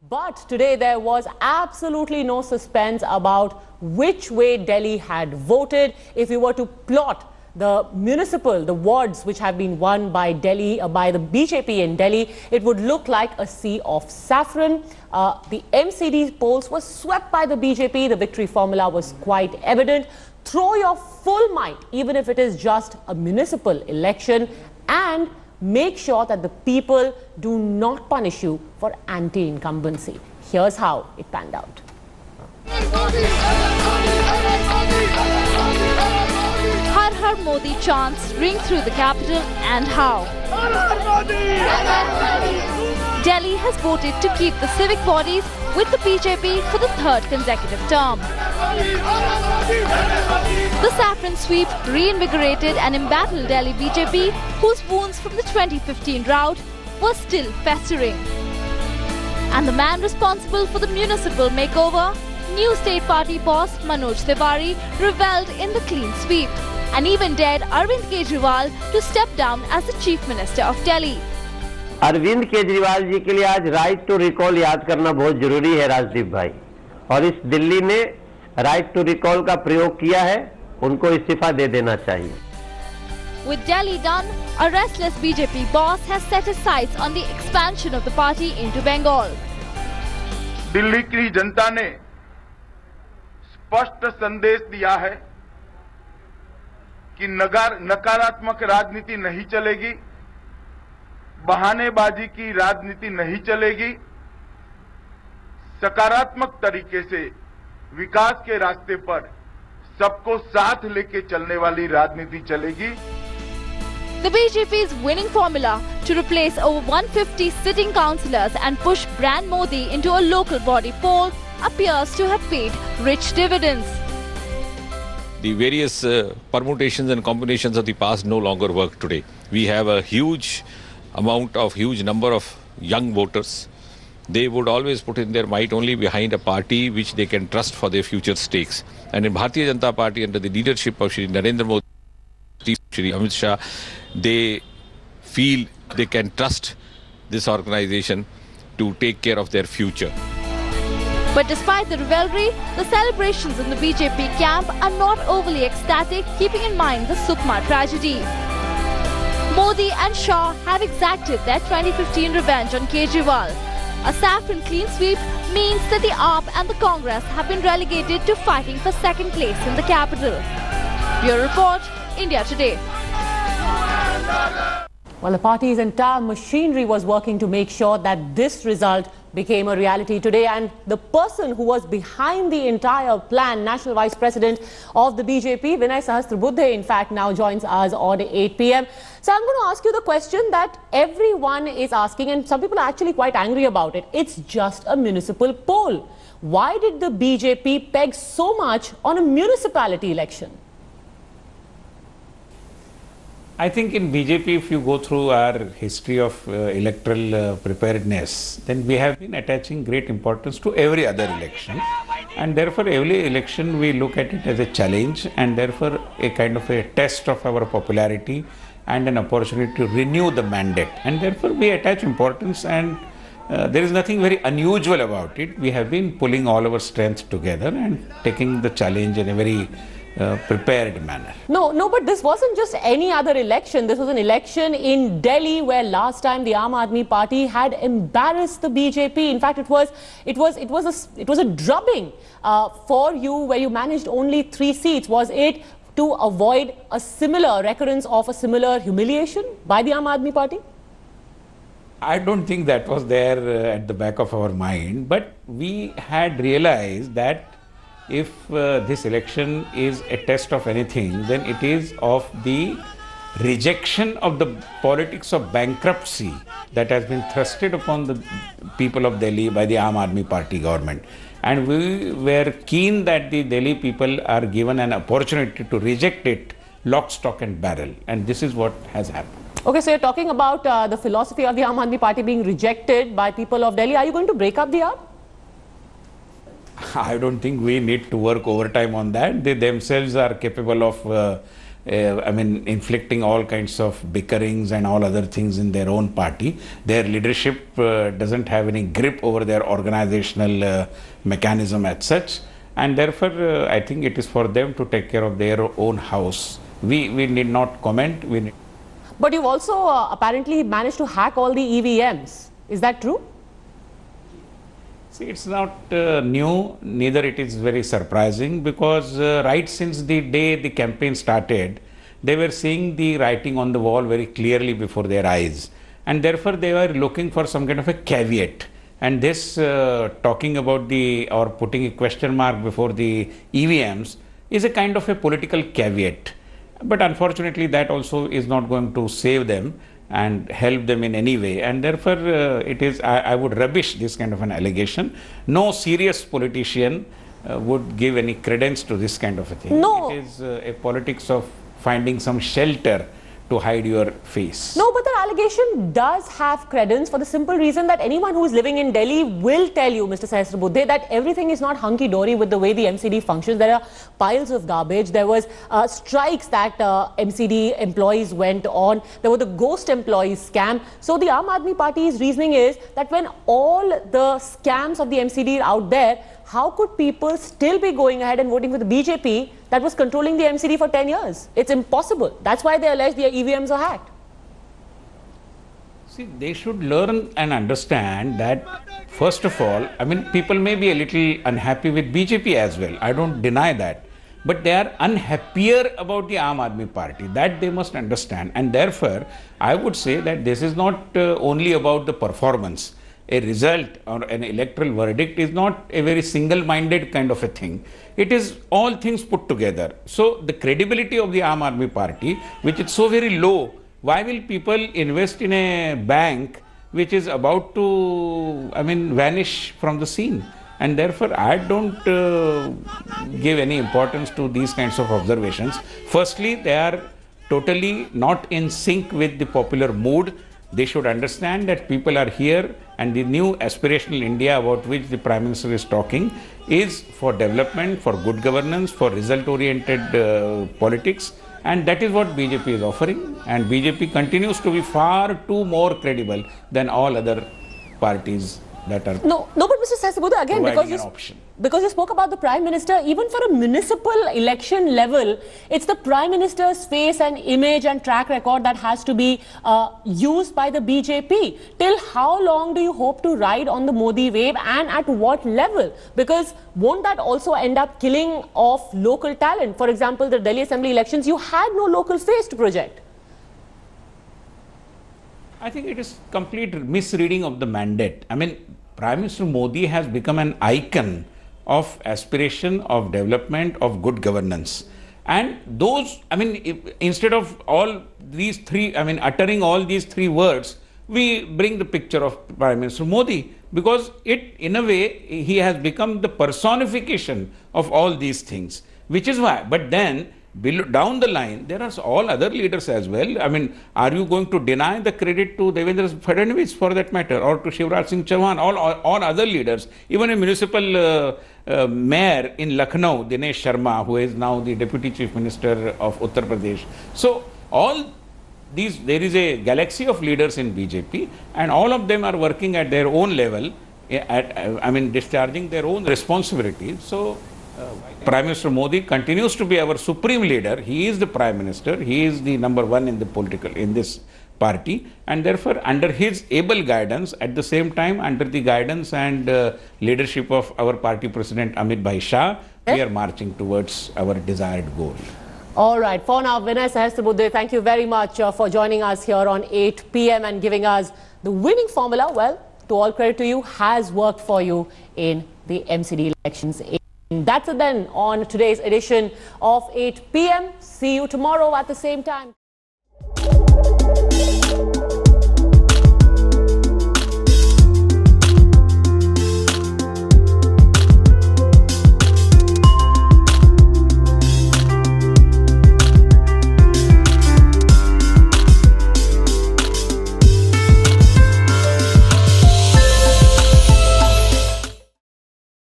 But today there was absolutely no suspense about which way Delhi had voted. If you were to plot the wards which have been won by Delhi, by the BJP in Delhi, it would look like a sea of saffron. The MCD polls were swept by the BJP. The victory formula was quite evident. Throw your full might, even if it is just a municipal election, and make sure that the people do not punish you for anti-incumbency. Here's how it panned out. Har Har Modi chants ring through the capital, and how? Delhi has voted to keep the civic bodies with the BJP for the third consecutive term. The saffron sweep reinvigorated an embattled Delhi BJP, whose wounds from the 2015 rout were still festering. And the man responsible for the municipal makeover, new state party boss Manoj Tiwari, revelled in the clean sweep and even dared Arvind Kejriwal to step down as the Chief Minister of Delhi. Arvind Kejriwal ji के लिए आज right to recall याद करना बहुत जरूरी है राजदीप भाई, और इस दिल्ली ने राइट टू रिकॉल का प्रयोग किया है, उनको इस्तीफा दे देना चाहिए. With Delhi done, a restless BJP boss has set his sights on the expansion of the party into Bengal. Delhi की जनता ने स्पष्ट संदेश दिया है कि नकारात्मक राजनीति नहीं चलेगी, बहानेबाजी की राजनीति नहीं चलेगी, सकारात्मक तरीके से विकास के रास्ते पर सबको साथ लेके चलने वाली राजनीति चलेगी. The BJP's winning formula to replace over 150 sitting councillors and push brand Modi into a local body poll appears to have paid rich dividends. The various permutations and combinations of the past no longer work today. We have a huge number of young voters. They would always put in their might only behind a party which they can trust for their future stakes. And in Bharatiya Janata Party, under the leadership of Shri Narendra Modi, Shri Amit Shah, they feel they can trust this organization to take care of their future. But despite the rivalry, the celebrations in the BJP camp are not overly ecstatic, keeping in mind the Sukma tragedy. Modi and Shah have exacted their 2015 revenge on Kejriwal. A saffron clean sweep means that the AAP and the Congress have been relegated to fighting for second place in the capital. Bureau Report, India Today. Well, the party's entire machinery was working to make sure that this result became a reality today, and the person who was behind the entire plan, National Vice President of the BJP, Vinay Sahasrabuddhe, in fact, now joins us on 8 p.m. So I'm going to ask you the question that everyone is asking, and some people are actually quite angry about it. It's just a municipal poll. Why did the BJP peg so much on a municipality election? I think in BJP, if you go through our history of electoral preparedness, then we have been attaching great importance to every other election. And therefore, every election we look at it as a challenge, and therefore a kind of a test of our popularity and an opportunity to renew the mandate. And therefore we attach importance, and there is nothing very unusual about it. We have been pulling all our strength together and taking the challenge in a very prepared manner. No, but this wasn't just any other election. This was an election in Delhi where last time the Aam Aadmi Party had embarrassed the BJP. In fact, it was a drubbing for you, where you managed only 3 seats. Was it to avoid a similar recurrence of a similar humiliation by the Aam Aadmi Party? I don't think that was there at the back of our mind, but we had realized that if this election is a test of anything, then it is of the rejection of the politics of bankruptcy that has been thrusted upon the people of Delhi by the Aam Aadmi Party government. And we were keen that the Delhi people are given an opportunity to reject it lock, stock and barrel. And this is what has happened. Okay, so you're talking about the philosophy of the Aam Aadmi Party being rejected by people of Delhi. Are you going to break up the AAP? I don't think we need to work overtime on that. They themselves are capable of inflicting all kinds of bickerings and all other things in their own party. Their leadership doesn't have any grip over their organizational mechanism as such, and therefore I think it is for them to take care of their own house. We need not comment. But you've also apparently managed to hack all the EVMs. Is that true? See, it's not new, neither it is very surprising, because right since the day the campaign started, they were seeing the writing on the wall very clearly before their eyes, and therefore they were looking for some kind of a caveat. And this talking about or putting a question mark before the EVMs is a kind of a political caveat. But unfortunately, that also is not going to save them and help them in any way, and therefore I would rubbish this kind of an allegation. No serious politician would give any credence to this kind of a thing. No. It is a politics of finding some shelter to hide your face. No, but the allegation does have credence for the simple reason that anyone who is living in Delhi will tell you, Mr. Sahasrabuddhe, that everything is not hunky-dory with the way the MCD functions. There are piles of garbage. There was strikes that MCD employees went on. There were the ghost employees scam. So the Aam Aadmi Party's reasoning is that when all the scams of the MCD are out there, how could people still be going ahead and voting for the BJP that was controlling the MCD for 10 years? It's impossible. That's why they allege their EVMs are hacked. See, they should learn and understand that, first of all, people may be a little unhappy with BJP as well. I don't deny that. But they are unhappier about the Aam Aadmi Party. That they must understand. And therefore, I would say that this is not only about the performance. A result or an electoral verdict is not a very single-minded kind of a thing. It is all things put together. So the credibility of the Aam Aadmi Party, which is so very low, why will people invest in a bank which is about to, vanish from the scene? And therefore, I don't give any importance to these kinds of observations. Firstly, they are totally not in sync with the popular mood. They should understand that people are here, and the new aspirational India about which the Prime Minister is talking is for development, for good governance, for result-oriented politics, and that is what BJP is offering. And BJP continues to be far too more credible than all other parties that are No, but Mr. Sahasrabuddhe, again, because you spoke about the Prime Minister, even for a municipal election level, it's the Prime Minister's face and image and track record that has to be used by the BJP. Till how long do you hope to ride on the Modi wave, and at what level? Because won't that also end up killing off local talent? For example, the Delhi Assembly elections, you had no local face to project. I think it is complete misreading of the mandate. Prime Minister Modi has become an icon of aspiration, of development, of good governance. And those, instead of all these three, uttering all these three words, we bring the picture of Prime Minister Modi, because in a way, he has become the personification of all these things, which is why. But then, down the line, there are all other leaders as well. Are you going to deny the credit to Devendra Fadnavis for that matter, or to Shivraj Singh Chauhan, all other leaders? Even a municipal mayor in Lucknow, Dinesh Sharma, who is now the Deputy Chief Minister of Uttar Pradesh. So, all these, there is a galaxy of leaders in BJP, and all of them are working at their own level, discharging their own responsibilities. So, Prime Minister Modi continues to be our supreme leader. He is the Prime Minister. He is the number one in this party, and therefore under his able guidance, at the same time under the guidance and leadership of our party President Amit Bhai Shah, we are marching towards our desired goal. All right. For now, Vinay Sahasrabuddhe, thank you very much for joining us here on 8 p.m. and giving us the winning formula. Well, to all credit to you, has worked for you in the MCD elections. That's it then on today's edition of 8 p.m. See you tomorrow at the same time.